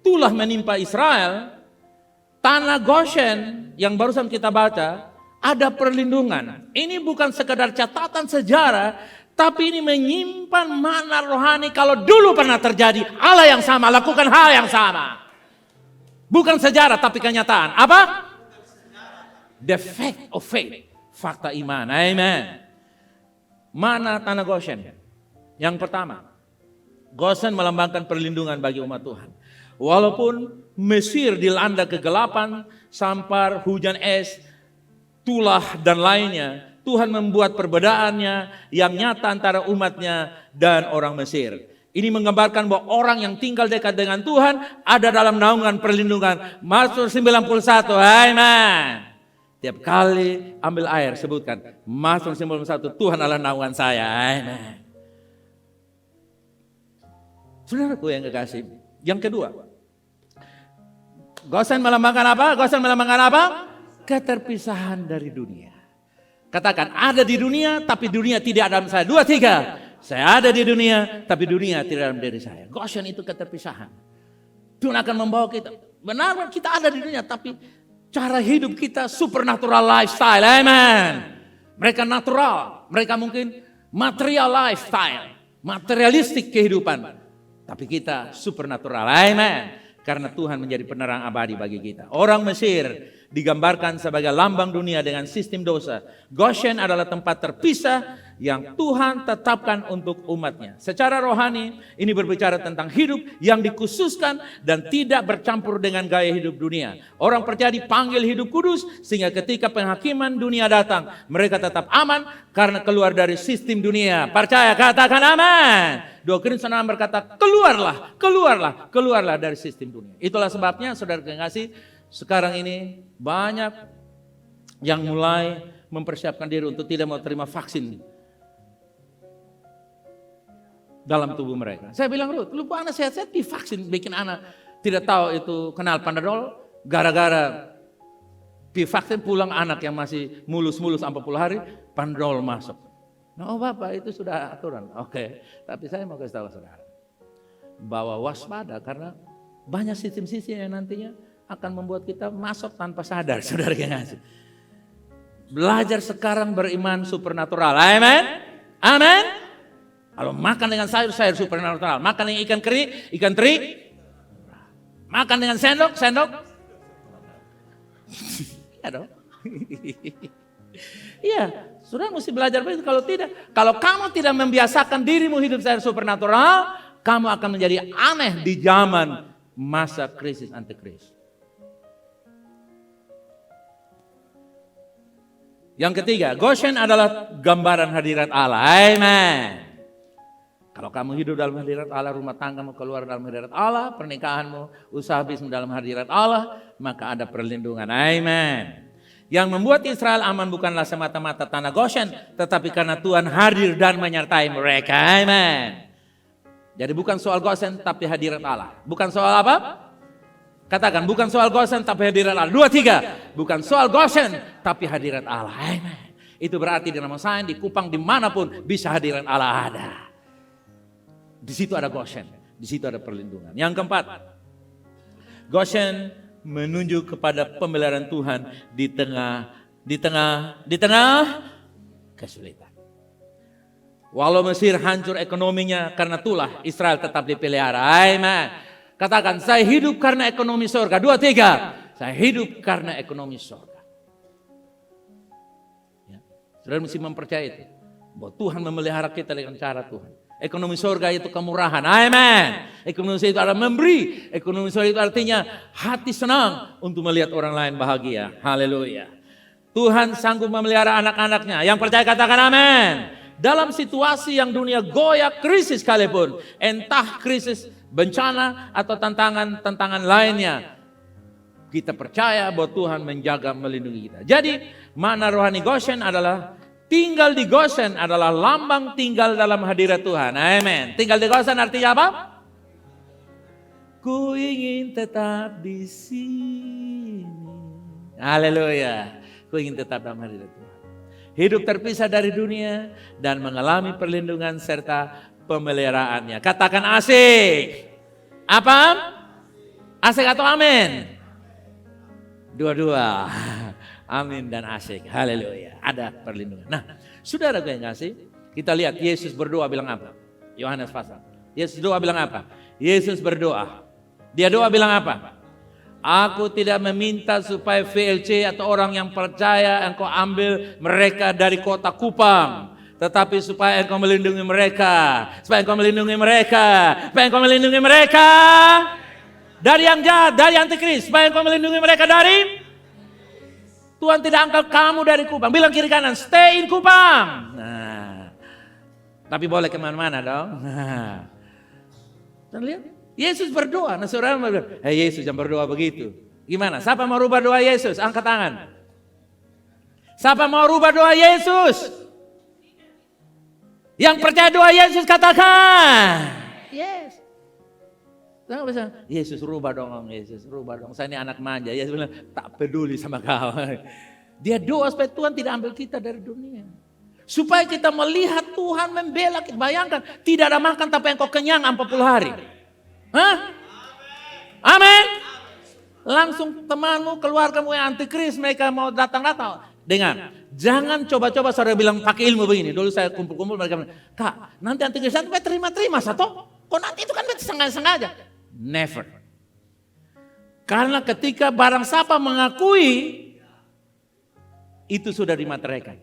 tulah menimpa Israel, tanah Goshen yang barusan kita baca, ada perlindungan. Ini bukan sekedar catatan sejarah, tapi ini menyimpan makna rohani kalau dulu pernah terjadi. Allah yang sama lakukan hal yang sama. Bukan sejarah tapi kenyataan. Apa? The fact of faith. Fakta iman. Amen. Mana tanah Goshen? Yang pertama, Goshen melambangkan perlindungan bagi umat Tuhan. Walaupun Mesir dilanda kegelapan, sampar, hujan es, tulah dan lainnya, Tuhan membuat perbedaannya yang nyata antara umatnya dan orang Mesir. Ini menggambarkan bahwa orang yang tinggal dekat dengan Tuhan ada dalam naungan perlindungan. Mazmur 91, amen. Tiap kali ambil air sebutkan Mazmur 91, Tuhan adalah naungan saya, amen. Saudaraku yang kekasih, yang kedua, Goshen melambangkan apa? Goshen melambangkan apa? Keterpisahan dari dunia. Katakan, ada di dunia tapi dunia tidak dalam saya. 2, 3. Saya ada di dunia, tapi dunia tidak dalam diri saya. Goshen itu keterpisahan. Tuhan akan membawa kita. Benar kita ada di dunia, tapi cara hidup kita supernatural lifestyle. Amen. Mereka natural, mereka mungkin material lifestyle, materialistik kehidupan. Tapi kita supernatural. Amen. karena Tuhan menjadi penerang abadi bagi kita. Orang Mesir digambarkan sebagai lambang dunia dengan sistem dosa. Goshen adalah tempat terpisah yang Tuhan tetapkan untuk umatnya. Secara rohani ini berbicara tentang hidup yang dikhususkan dan tidak bercampur dengan gaya hidup dunia. Orang percaya dipanggil hidup kudus sehingga ketika penghakiman dunia datang mereka tetap aman karena keluar dari sistem dunia. Percaya, katakan aman. 2 Korintus 6 berkata keluarlah dari sistem dunia. Itulah sebabnya saudara kekasih, sekarang ini banyak yang mulai mempersiapkan diri untuk tidak mau terima vaksin dalam tubuh mereka. Saya bilang, Ruth, lu anak sehat-sehat divaksin, bikin anak tidak tahu itu kenal Panadol, gara-gara divaksin pulang anak yang masih mulus-mulus 40 hari, Panadol masuk. Nah, oh Bapak itu sudah aturan. Oke, tapi saya mau kasih tahu saudara, bahwa waspada karena banyak sistem-sistem yang nantinya akan membuat kita masuk tanpa sadar, saudara yang ngasih. Belajar sekarang beriman supernatural. Amin. Amin. Kalau makan dengan sayur supernatural, makan dengan ikan teri, makan dengan sendok. Ya dong. Iya, saudara mesti belajar begitu. Kalau kamu tidak membiasakan dirimu hidup secara supernatural, kamu akan menjadi aneh di zaman masa krisis antikris. Yang ketiga, Goshen adalah gambaran hadirat Allah. Amen. Kalau kamu hidup dalam hadirat Allah, rumah tanggamu keluar dalam hadirat Allah, pernikahanmu, usaha bisnis dalam hadirat Allah, maka ada perlindungan. Amen. Yang membuat Israel aman bukanlah semata-mata tanah Goshen, tetapi karena Tuhan hadir dan menyertai mereka. Amen. Jadi bukan soal Goshen tapi hadirat Allah. Bukan soal apa? Katakan, bukan soal Goshen tapi hadirat Allah. 2, 3. Bukan soal Goshen tapi hadirat Allah. Amen. Itu berarti di Ramosain, di Kupang, dimanapun bisa hadirat Allah ada. Di situ ada Goshen, di situ ada perlindungan. Yang keempat, Goshen menunjuk kepada pemeliharaan Tuhan di tengah kesulitan. Walau Mesir hancur ekonominya karena tulah, Israel tetap dipelihara. Amen. Katakan, saya hidup karena ekonomi surga. 2, 3. Saya hidup karena ekonomi surga. Ya. Saudara mesti mempercayai itu, bahwa Tuhan memelihara kita dengan cara Tuhan. Ekonomi surga itu kemurahan. Amen. Ekonomi surga itu adalah memberi. Ekonomi surga itu artinya hati senang untuk melihat orang lain bahagia. Haleluya. Tuhan sanggup memelihara anak-anaknya. Yang percaya katakan amin. Dalam situasi yang dunia goyak, krisis sekalipun, entah krisis bencana atau tantangan lainnya, kita percaya bahwa Tuhan menjaga, melindungi kita. Jadi makna rohani Goshen adalah tinggal di Goshen adalah lambang tinggal dalam hadirat Tuhan. Amen. Tinggal di Goshen artinya apa? Ku ingin tetap di sini. Haleluya. Ku ingin tetap dalam hadirat Tuhan. Hidup terpisah dari dunia dan mengalami perlindungan serta pemeliharaannya. Katakan asik. Apa? Asik atau amin? Dua-dua. Amin dan asik. Haleluya. Ada perlindungan. Nah, saudara yang kasih, kita lihat Yesus berdoa bilang apa? Yohanes pasal. Yesus doa bilang apa? Yesus berdoa. Dia doa bilang apa? Aku tidak meminta supaya VLC atau orang yang percaya engkau ambil mereka dari kota Kupang. Tetapi supaya engkau melindungi mereka. Supaya engkau melindungi mereka. Supaya engkau melindungi mereka dari yang jahat, dari antikris. Supaya engkau melindungi mereka dari... Tuhan tidak angkat kamu dari Kupang. Bilang kiri kanan, stay in Kupang. Nah, tapi boleh kemana-mana dong. Nah, lihat, Yesus berdoa. Nah, saudara berdoa, hey Yesus jangan berdoa begitu. Gimana? Siapa mau rubah doa Yesus? Angkat tangan. Siapa mau rubah doa Yesus? Yang percaya doa Yesus katakan. Yes. Jangan bisa, Yesus rubah dong, Yesus rubah dong. Saya ini anak manja. Yesus bilang, tak peduli sama kau. Dia doa supaya Tuhan tidak ambil kita dari dunia. Supaya kita melihat Tuhan membela kita. Bayangkan, tidak ada makan tapi engkau kenyang 40 hari. Hah? Amin. Langsung temanmu, keluargamu yang antikris, mereka mau datang-datang. Dengar, jangan coba-coba saudara bilang pakai ilmu begini. Dulu saya kumpul-kumpul mereka bilang, Kak, nanti antikris satu terima-terima satu. Kok nanti itu kan sengaja-sengaja. Never. Karena ketika barang siapa mengakui, itu sudah dimateraikan.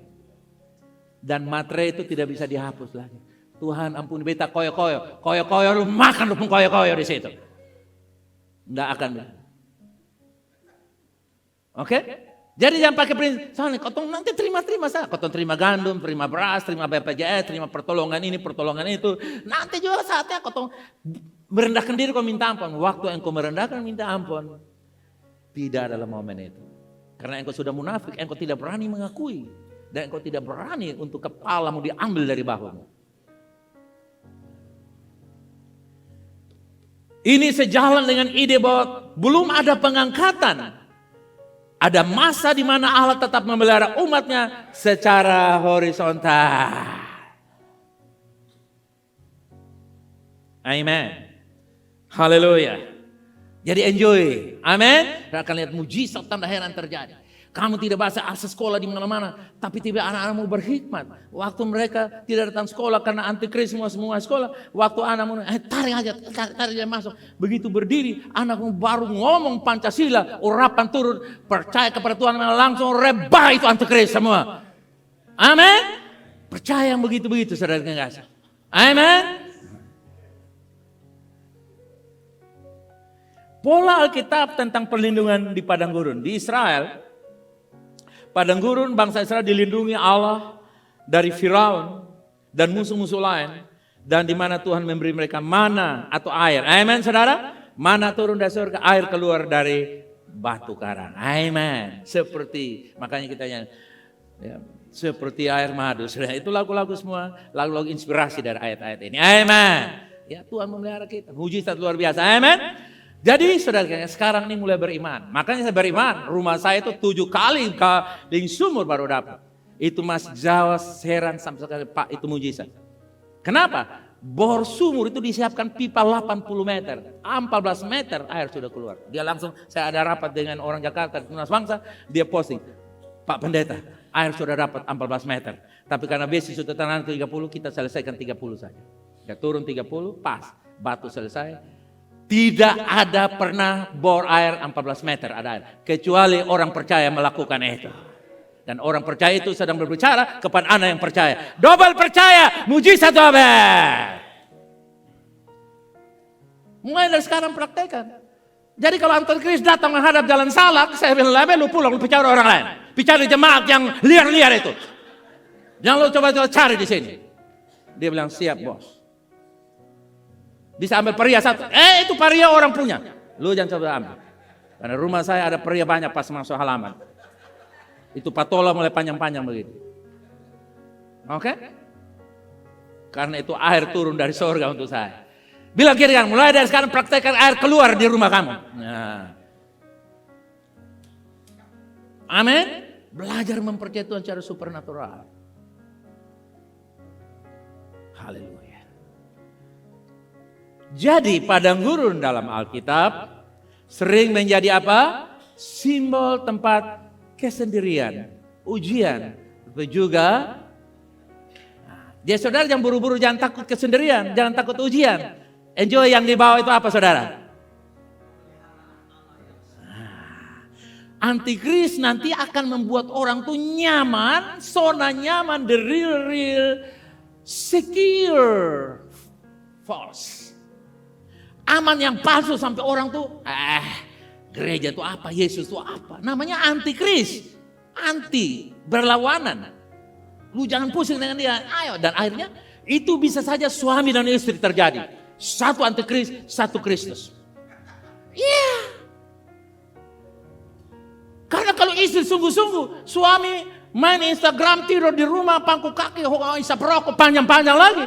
Dan materai itu tidak bisa dihapus lagi. Tuhan ampuni beta koyo-koyo. Koyo-koyo lu makan lu pun koyo-koyo di situ. Nggak akan. Oke? Jadi jangan pakai prinsip, soalnya kotong nanti terima-terima saja. Kotong terima gandum, terima beras, terima BPJS, terima pertolongan ini, pertolongan itu. Nanti juga saatnya kotong merendahkan diri kau minta ampun. Waktu engkau merendahkan minta ampun. Tidak dalam momen itu. Karena engkau sudah munafik, engkau tidak berani mengakui. Dan engkau tidak berani untuk kepalamu diambil dari bahumu. Ini sejalan dengan ide bahwa belum ada pengangkatan. Ada masa di mana Allah tetap memelihara umatnya secara horizontal. Amen. Haleluya. Jadi enjoy. Amen. Dan akan lihat mujizat tanda heran terjadi. Kamu tidak bahasa akses sekolah di mana-mana, tapi tiba anak-anakmu berhikmat. Waktu mereka tidak datang sekolah karena antikris semua sekolah, waktu anakmu tarik aja masuk. Begitu berdiri, anakmu baru ngomong Pancasila, urapan turun, percaya kepada Tuhan langsung rebah itu antikris semua. Amin. Percaya yang begitu-begitu saudara kekasih. Amin. Pola Alkitab tentang perlindungan di padang gurun di Israel. Padang gurun bangsa Israel dilindungi Allah dari Firaun dan musuh-musuh lain. Dan di mana Tuhan memberi mereka mana atau air. Amen saudara. Mana turun dari surga, air keluar dari batu karang. Amen. Seperti, makanya kita yang ya, seperti air madu. Saudara. Itu lagu-lagu semua, lagu-lagu inspirasi dari ayat-ayat ini. Amen. Ya Tuhan memelihara kita. Mujizat luar biasa. Amen. Jadi saudara sekarang ini mulai beriman. Makanya saya beriman. Rumah saya itu 7 kali di sumur baru dapat. Itu Mas Jawa heran sampai sekali Pak itu mujizat. Kenapa? Bor sumur itu disiapkan pipa 80 meter. 14 meter air sudah keluar. Dia langsung, saya ada rapat dengan orang Jakarta, Tunas Bangsa. Dia posting, Pak Pendeta air sudah dapat 14 meter. Tapi karena besi sudah tanam 30 kita selesaikan 30 saja. Ya turun 30 pas. Batu selesai. Tidak ada pernah bor air 14 meter ada air. Kecuali orang percaya melakukan itu. Dan orang percaya itu sedang berbicara kepada anak yang percaya. Double percaya, mujizat double. Mulai dari sekarang praktekkan. Jadi kalau antikris datang menghadap jalan salak, saya bilang, lu pulang, lu bicara orang lain. Bicara jemaat yang liar-liar itu. Jangan lu coba-coba cari di sini. Dia bilang, siap bos. Bisa ambil pria satu. Itu pria orang punya. Lu jangan coba ambil. Karena rumah saya ada pria banyak pas masuk halaman. Itu patola mulai panjang-panjang begitu. Oke? Karena itu air turun dari surga untuk saya. Bilang kiri kan, mulai dari sekarang praktekkan air keluar di rumah kamu. Nah. Amin. Belajar mempercayai Tuhan secara supernatural. Haleluya. Jadi padang gurun dalam Alkitab sering menjadi apa? Simbol tempat kesendirian, ujian, tapi juga dia saudara jangan buru-buru, jangan takut kesendirian, jangan takut ujian. Enjoy yang di bawah itu apa saudara? Antikris nanti akan membuat orang tuh nyaman, zona nyaman, the real secure false. Aman yang palsu sampai orang tuh, gereja itu apa, Yesus itu apa? Namanya antikris, anti, berlawanan. Lu jangan pusing dengan dia, ayo. Dan akhirnya itu bisa saja suami dan istri terjadi. Satu antikris, satu Kristus. Iya. Karena kalau istri sungguh-sungguh, suami main Instagram, tidur di rumah, pangku kaki, isap rokok panjang-panjang lagi.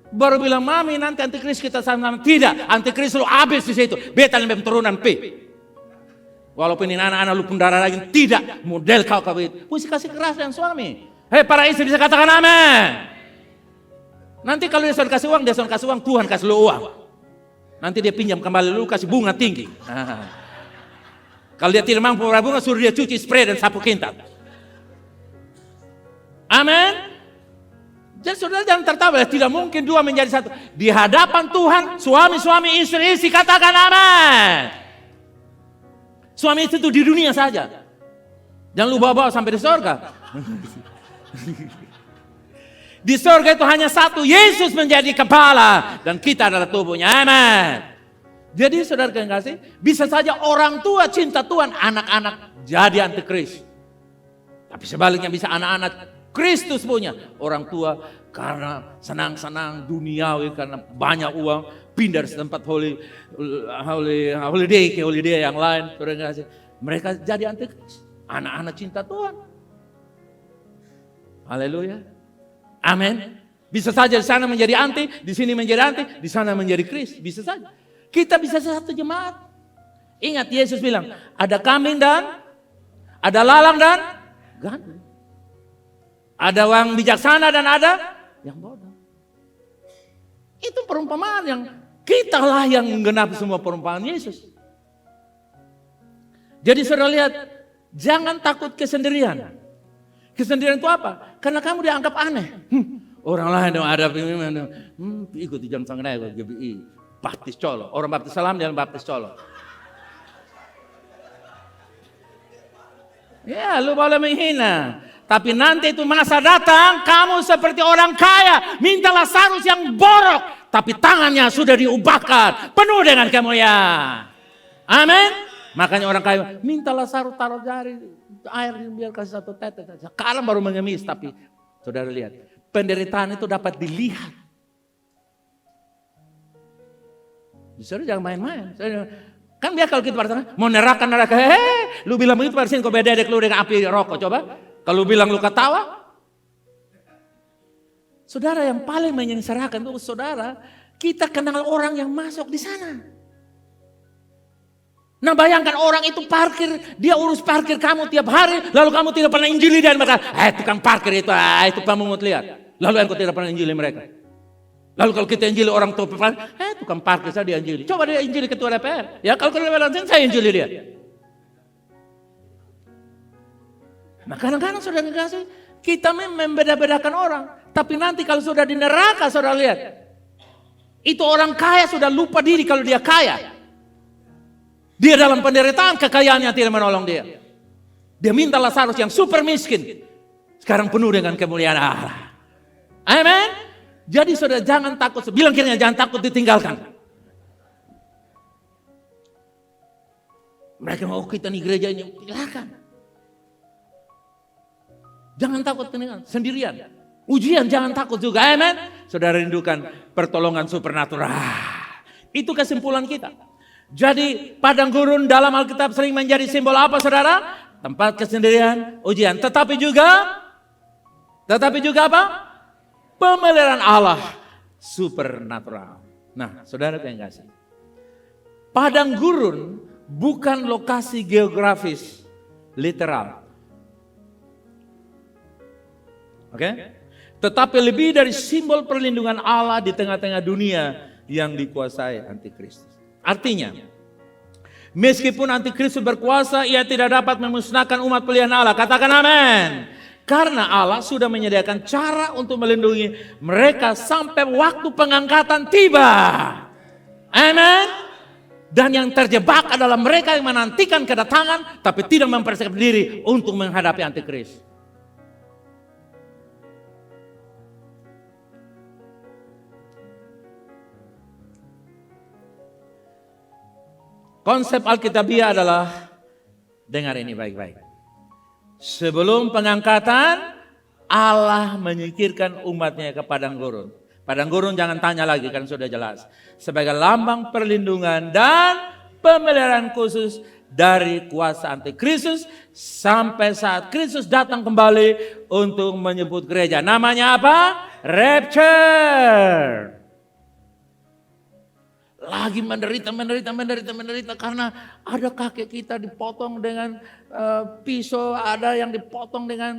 Baru bilang, mami nanti antikris kita sama-sama. Tidak, antikris lu habis di situ. Beta lebih turunan P. Walaupun ini anak-anak lu pun darah lagi. Tidak, model kau itu. Mesti kasih keras yang suami. Hei para istri bisa katakan amin. Nanti kalau dia sudah kasih uang, dia sudah kasih uang, Tuhan kasih lu uang. Nanti dia pinjam kembali, lu kasih bunga tinggi. Kalau dia tidak mampu bayar bunga, suruh dia cuci spray dan sapu kintal. Amin. Jadi saudara jangan tertawa, tidak mungkin dua menjadi satu. Di hadapan Tuhan, suami-suami, istri-istri katakan amin. Suami istri itu di dunia saja. Jangan lu bawa-bawa sampai di surga. Di surga itu hanya satu, Yesus menjadi kepala dan kita adalah tubuhnya. Amin. Jadi saudara yang kasih, bisa saja orang tua cinta Tuhan, anak-anak jadi antikris. Tapi sebaliknya bisa anak-anak Kristus punya. Orang tua karena senang-senang duniawi, karena banyak uang, pindah dari tempat holiday ke holiday yang lain. Saudara yang kasih, mereka jadi antikris. Anak-anak cinta Tuhan. Haleluya. Amin. Bisa saja di sana menjadi anti, di sini menjadi anti, di sana menjadi Kris. Bisa saja. Kita bisa satu jemaat. Ingat Yesus bilang, ada kambing dan ada lalang dan gandum. Ada orang bijaksana dan ada yang bodoh. Itu perumpamaan yang kita lah yang menggenapi semua perumpamaan Yesus. Jadi saudara lihat, jangan takut kesendirian. Kesendirian itu apa? Karena kamu dianggap aneh. Orang lain yang ada ikut di jam setengah GBI. Baptis Colo. Orang baptis salam dan baptis Colo. Ya, lu boleh menghina. Tapi nanti itu masa datang, kamu seperti orang kaya. Minta Lazarus yang borok. Tapi tangannya sudah diubahkan. Penuh dengan kemuliaan. Amin. Makanya orang kaya, minta Lazarus taruh jari. Air biar kasih satu tetes. Sekarang baru mengemis. Tapi saudara lihat, penderitaan itu dapat dilihat. Saudara jangan main-main. Kan biar kalau kita bertanya, mau neraka. Lu bilang begitu pada sini kau bededek lu dengan api rokok. Coba. Kalau bilang lu ketawa. Saudara yang paling menyengsarakan itu saudara, kita kenal orang yang masuk di sana. Nah bayangkan orang itu parkir, dia urus parkir kamu tiap hari, lalu kamu tidak pernah injili dan mereka, tukang parkir itu pemungut lihat. Lalu engkau tidak pernah injili mereka. Lalu kalau kita injili orang tua parkir, tukang parkir saya dia injili. Coba dia injili ketua DPR. Ya kalau ketua DPR saya injili dia. Nah kadang-kadang saudara kasih, kita membeda-bedakan orang. Tapi nanti kalau sudah di neraka saudara lihat. Itu orang kaya sudah lupa diri kalau dia kaya. Dia dalam penderitaan, kekayaannya tidak menolong dia. Dia minta Lazarus yang super miskin. Sekarang penuh dengan kemuliaan Allah. Amin. Jadi saudara jangan takut. Bilang kiranya jangan takut ditinggalkan. Mereka mau kita nih gereja ini. Silakan. Jangan takut tinggal sendirian. Ujian jangan takut juga. Amin. Saudara rindukan pertolongan supernatural. Itu kesimpulan kita. Jadi padang gurun dalam Alkitab sering menjadi simbol apa saudara? Tempat kesendirian, ujian. Tetapi juga apa? Pemeliharaan Allah supernatural. Nah saudara yang kasih. Padang gurun bukan lokasi geografis literal. Oke? Tetapi lebih dari simbol perlindungan Allah di tengah-tengah dunia yang dikuasai antikristus. Artinya, meskipun antikristus berkuasa, ia tidak dapat memusnahkan umat pilihan Allah. Katakan amin. Karena Allah sudah menyediakan cara untuk melindungi mereka sampai waktu pengangkatan tiba. Amin. Dan yang terjebak adalah mereka yang menantikan kedatangan, tapi tidak mempersiapkan diri untuk menghadapi antikristus. Konsep Alkitabiah adalah, dengar ini baik-baik. Sebelum pengangkatan, Allah menyingkirkan umatnya ke padang gurun. Padang gurun jangan tanya lagi kan sudah jelas. Sebagai lambang perlindungan dan pemeliharaan khusus dari kuasa antikristus sampai saat Kristus datang kembali untuk menyebut gereja. Namanya apa? Rapture. Lagi menderita karena ada kakek kita dipotong dengan pisau, ada yang dipotong dengan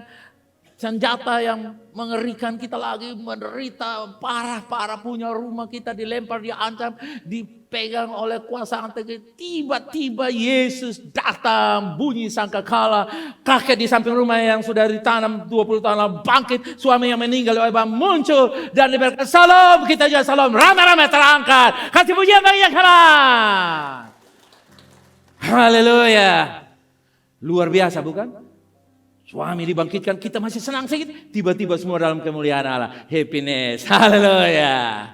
senjata yang mengerikan. Kita lagi menderita parah punya rumah kita dilempar, diancam, dipegang oleh kuasa antikristus. Tiba-tiba Yesus datang, bunyi sangkakala, kakek di samping rumah yang sudah ditanam 20 tahun lalu bangkit, suami yang meninggal muncul dan diberikan salam, kita juga salam, ramai-ramai terangkat, kasih pujian bagi yang hebat. Haleluya. Luar biasa bukan? Suami dibangkitkan, kita masih senang sedikit. Tiba-tiba semua dalam kemuliaan Allah. Happiness. Haleluya.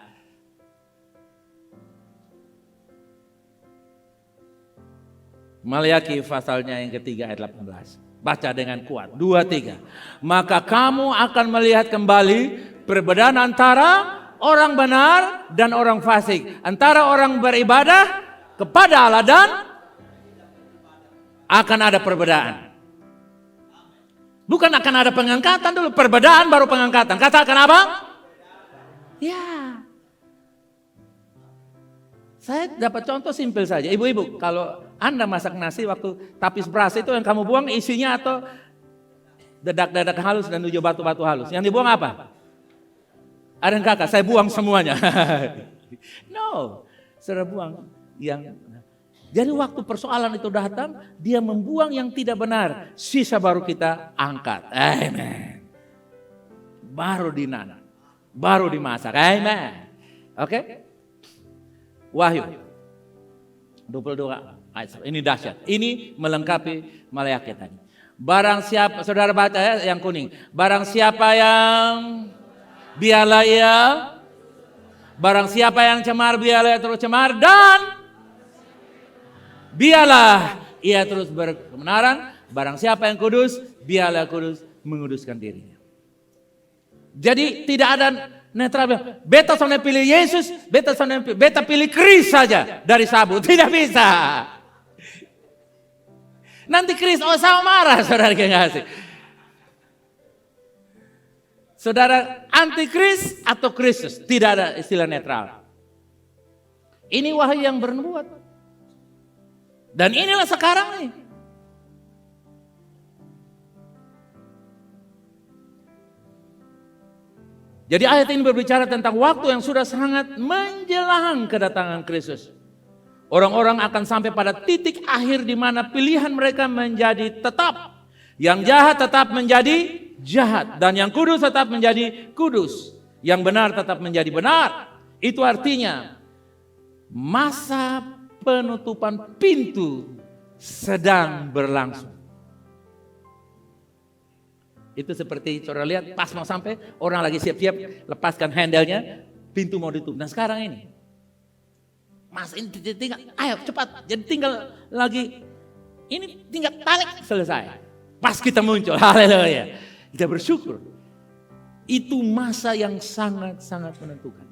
Maliaki pasalnya yang ketiga ayat 18. Baca dengan kuat. 2, 3. Maka kamu akan melihat kembali perbedaan antara orang benar dan orang fasik. Antara orang beribadah kepada Allah dan akan ada perbedaan. Bukan akan ada pengangkatan dulu, perbedaan baru pengangkatan. Katakan apa? Ya. Saya dapat contoh simpel saja. Ibu-ibu, kalau Anda masak nasi waktu tapis beras itu yang kamu buang isinya atau dedak-dedak halus dan 7 batu-batu halus. Yang dibuang apa? Ada yang kakak, saya buang semuanya. No, saudara buang yang... Jadi waktu persoalan itu datang, dia membuang yang tidak benar. Sisa baru kita angkat. Amen. Baru dinanam. Baru dimasak. Amen. Oke? Wahyu 22 ayat. Ini dahsyat. Ini melengkapi Maleakhi tadi. Barang siapa, saudara baca ya yang kuning. Barang siapa yang biarlah ia. Barang siapa yang cemar biarlah ia terus cemar dan biarlah ia terus berkebenaran. Barang siapa yang kudus, biarlah kudus menguduskan dirinya. Jadi tidak ada netral. Beta soalnya pilih Yesus, beta pilih Kris saja dari Sabu. Tidak bisa. Nanti Kris sama marah, saudara kekasih. Saudara anti Kris atau Kristus, tidak ada istilah netral. Ini wahyu yang bernubuat. Dan inilah sekarang nih. Jadi ayat ini berbicara tentang waktu yang sudah sangat menjelang kedatangan Kristus. Orang-orang akan sampai pada titik akhir di mana pilihan mereka menjadi tetap. Yang jahat tetap menjadi jahat. Dan yang kudus tetap menjadi kudus. Yang benar tetap menjadi benar. Itu artinya masa penutupan pintu sedang berlangsung. Itu seperti saudara lihat pas mau sampai orang lagi siap-siap lepaskan handle-nya, pintu mau ditutup. Nah sekarang ini, mas ini tinggal, ayo cepat, jadi tinggal lagi, ini tinggal tarik selesai. Pas kita muncul, haleluya. Kita bersyukur. Itu masa yang sangat-sangat menentukan.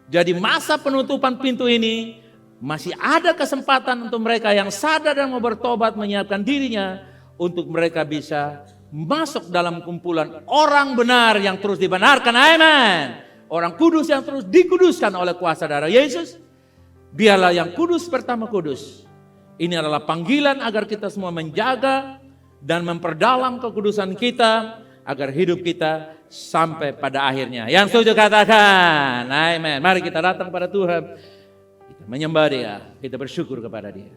Jadi masa penutupan pintu ini masih ada kesempatan untuk mereka yang sadar dan mau bertobat menyiapkan dirinya untuk mereka bisa masuk dalam kumpulan orang benar yang terus dibenarkan. Amen. Orang kudus yang terus dikuduskan oleh kuasa darah Yesus. Biarlah yang kudus pertama kudus. Ini adalah panggilan agar kita semua menjaga dan memperdalam kekudusan kita agar hidup kita sampai pada akhirnya. Yang setuju katakan. Amen. Mari kita datang pada Tuhan. Menyembah Dia, kita bersyukur kepada Dia.